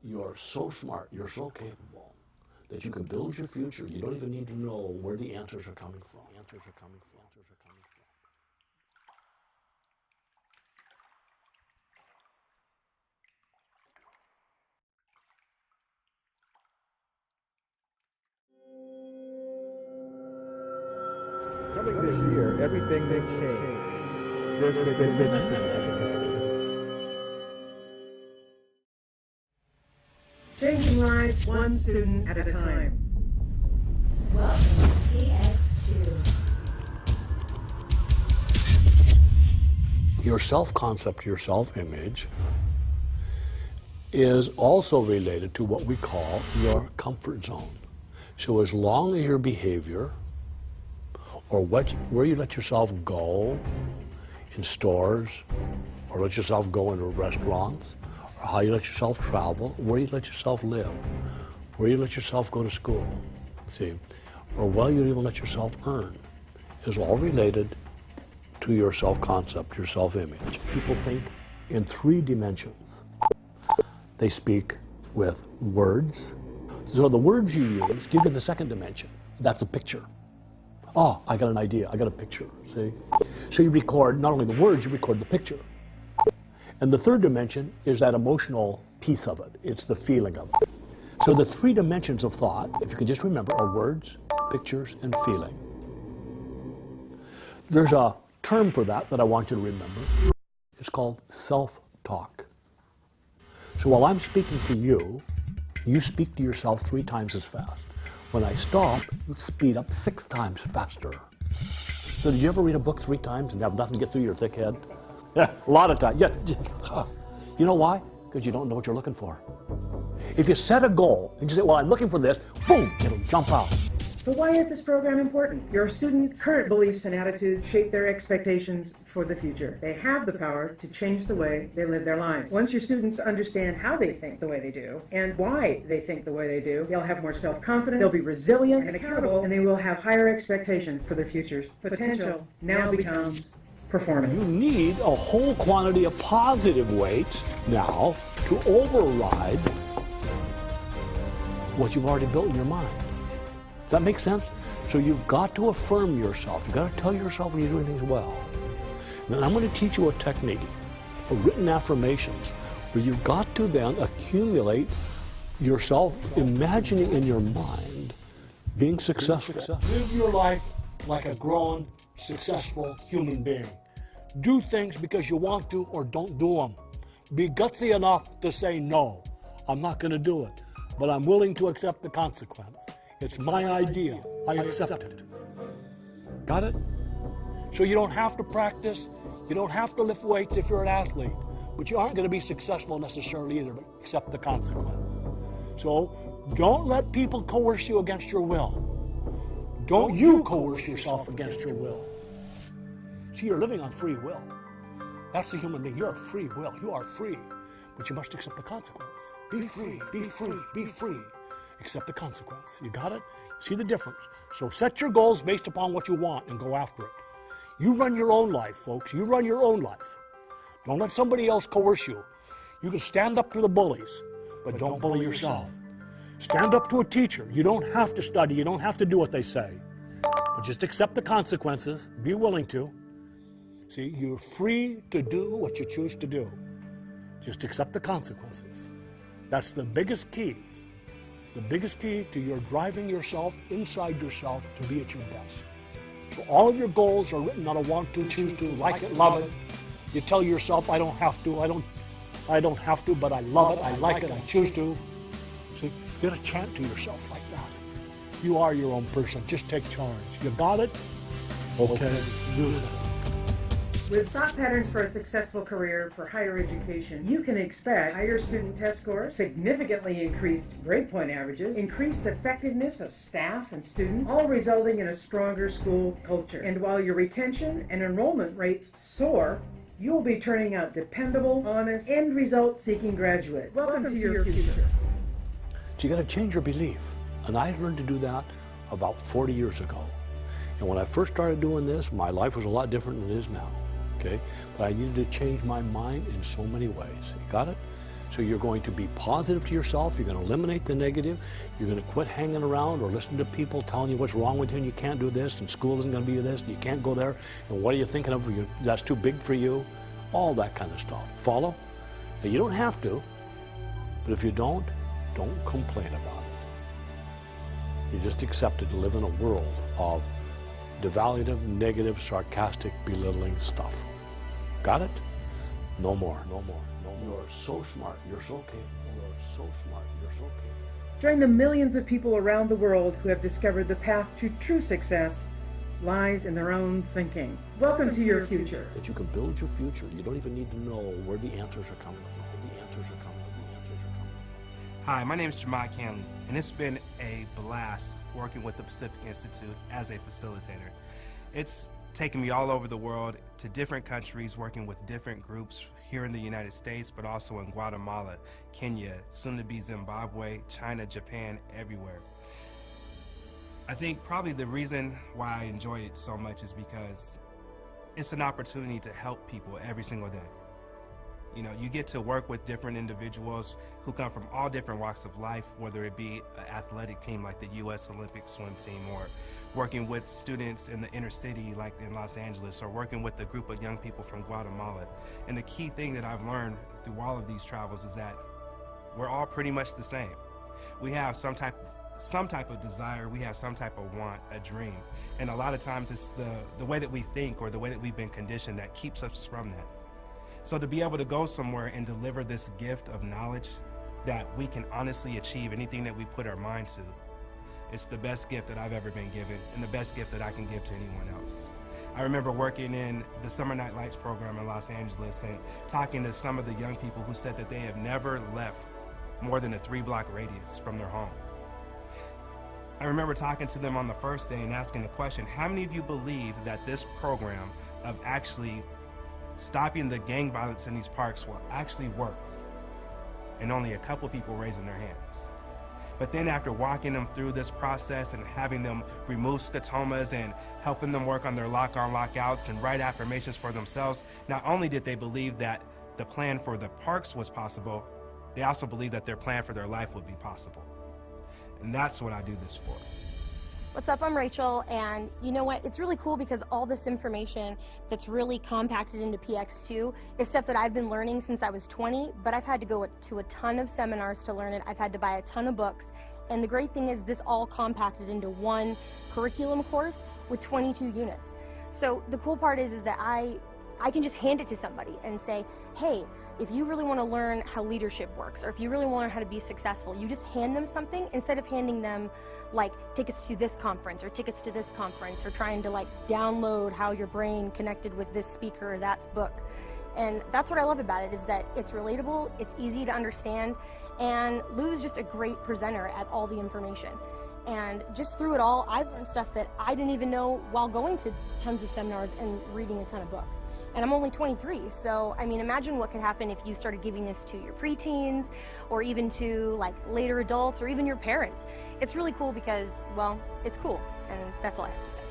You're so smart, you're so capable that you can build your future. You don't even need to know where the answers are coming from. Coming this year, everything may change. There's been Changing lives one student at a time. Welcome to PX2. Your self-concept, your self-image is also related to what we call your comfort zone. So as long as your behavior or where you let yourself go in stores, or let yourself go into restaurants, or how you let yourself travel, where you let yourself live, where you let yourself go to school, see, or where you even let yourself earn, is all related to your self-concept, your self-image. People think in 3 dimensions. They speak with words. So the words you use give you the 2nd dimension. That's a picture. Oh, I got an idea, I got a picture, see? So you record not only the words, you record the picture. And the 3rd dimension is that emotional piece of it. It's the feeling of it. So the 3 dimensions of thought, if you can just remember, are words, pictures, and feeling. There's a term for that I want you to remember. It's called self-talk. So while I'm speaking to you, you speak to yourself 3 times as fast. When I stop, you speed up 6 times faster. So did you ever read a book 3 times and have nothing get through your thick head? Yeah, a lot of times. Yeah. You know why? Because you don't know what you're looking for. If you set a goal and you say, well, I'm looking for this, boom, it'll jump out. So why is this program important? Your students' current beliefs and attitudes shape their expectations for the future. They have the power to change the way they live their lives. Once your students understand how they think the way they do and why they think the way they do, they'll have more self-confidence, they'll be resilient and accountable, and they will have higher expectations for their futures. Potential now becomes performance. You need a whole quantity of positive weights now to override what you've already built in your mind. Does that make sense? So you've got to affirm yourself. You've got to tell yourself when you're doing things well. And I'm going to teach you a technique of written affirmations where you've got to then accumulate yourself imagining in your mind being successful. Live your life like a grown, successful human being. Do things because you want to or don't do them. Be gutsy enough to say, no, I'm not going to do it, but I'm willing to accept the consequence. It's my idea. I accept it. Got it? So you don't have to practice. You don't have to lift weights if you're an athlete, but you aren't going to be successful necessarily either, but accept the consequence. So don't let people coerce you against your will. Don't you coerce yourself against your will. See, you're living on free will. That's the human being. You're free will. You are free, but you must accept the consequence. Be free, be free, be free. Accept the consequence. You got it? See the difference? So set your goals based upon what you want and go after it. You run your own life, folks. You run your own life. Don't let somebody else coerce you. You can stand up to the bullies, but don't bully yourself. Stand up to a teacher. You don't have to study. You don't have to do what they say. But just accept the consequences. Be willing to. See, you're free to do what you choose to do. Just accept the consequences. That's the biggest key. The biggest key to your driving yourself inside yourself to be at your best. So all of your goals are written on a want to, choose to, like it, love it. You tell yourself, I don't have to, I don't have to, but I love it, I like it, I choose to. See, you gotta chant to yourself like that. You are your own person, just take charge. You got it? Okay, use it. With thought patterns for a successful career for higher education, you can expect higher student test scores, significantly increased grade point averages, increased effectiveness of staff and students, all resulting in a stronger school culture. And while your retention and enrollment rates soar, you will be turning out dependable, honest, end result-seeking graduates. Welcome to your future. So you got to change your belief. And I learned to do that about 40 years ago. And when I first started doing this, my life was a lot different than it is now. Okay? But I needed to change my mind in so many ways. You got it? So you're going to be positive to yourself. You're going to eliminate the negative. You're going to quit hanging around or listening to people telling you what's wrong with you and you can't do this and school isn't going to be this and you can't go there and what are you thinking of? That's too big for you. All that kind of stuff. Follow? Now, you don't have to, but if you don't complain about it. You just accepted to live in a world of devaluative, negative, sarcastic, belittling stuff. Got it? No more, no more. You're so smart. You're so capable. You're so smart. You're so capable. Join the millions of people around the world who have discovered the path to true success lies in their own thinking. Welcome to your future. That you can build your future. You don't even need to know where the answers are coming from. The answers are coming. The answers are coming. Hi, my name is Jamad Canley, and it's been a blast working with the Pacific Institute as a facilitator. It's taken me all over the world to different countries, working with different groups here in the United States, but also in Guatemala, Kenya, soon to be Zimbabwe, China, Japan, everywhere. I think probably the reason why I enjoy it so much is because it's an opportunity to help people every single day. You know, you get to work with different individuals who come from all different walks of life, whether it be an athletic team like the U.S. Olympic swim team, or working with students in the inner city like in Los Angeles, or working with a group of young people from Guatemala. And the key thing that I've learned through all of these travels is that we're all pretty much the same. We have some type of desire, we have some type of want, a dream. And a lot of times it's the way that we think or the way that we've been conditioned that keeps us from that. So to be able to go somewhere and deliver this gift of knowledge that we can honestly achieve anything that we put our mind to, it's the best gift that I've ever been given and the best gift that I can give to anyone else. I remember working in the Summer Night Lights program in Los Angeles and talking to some of the young people who said that they have never left more than a 3-block radius from their home. I remember talking to them on the first day and asking the question, how many of you believe that this program of actually stopping the gang violence in these parks will actually work? And only a couple people raising their hands. But then after walking them through this process and having them remove scotomas and helping them work on their lock-on, lock-outs and write affirmations for themselves, not only did they believe that the plan for the parks was possible, they also believed that their plan for their life would be possible. And that's what I do this for. What's up, I'm Rachel, and you know what, it's really cool because all this information that's really compacted into PX2 is stuff that I've been learning since I was 20, but I've had to go to a ton of seminars to learn it. I've had to buy a ton of books, and the great thing is this all compacted into one curriculum course with 22 units. So the cool part is that I can just hand it to somebody and say, hey, if you really want to learn how leadership works, or if you really want to learn how to be successful, you just hand them something instead of handing them like tickets to this conference or tickets to this conference, or trying to like download how your brain connected with this speaker or that book. And that's what I love about it, is that it's relatable, it's easy to understand, and Lou is just a great presenter at all the information. And just through it all, I've learned stuff that I didn't even know while going to tons of seminars and reading a ton of books. And I'm only 23, so I mean, imagine what could happen if you started giving this to your preteens, or even to like later adults, or even your parents. It's really cool because, well, it's cool, and that's all I have to say.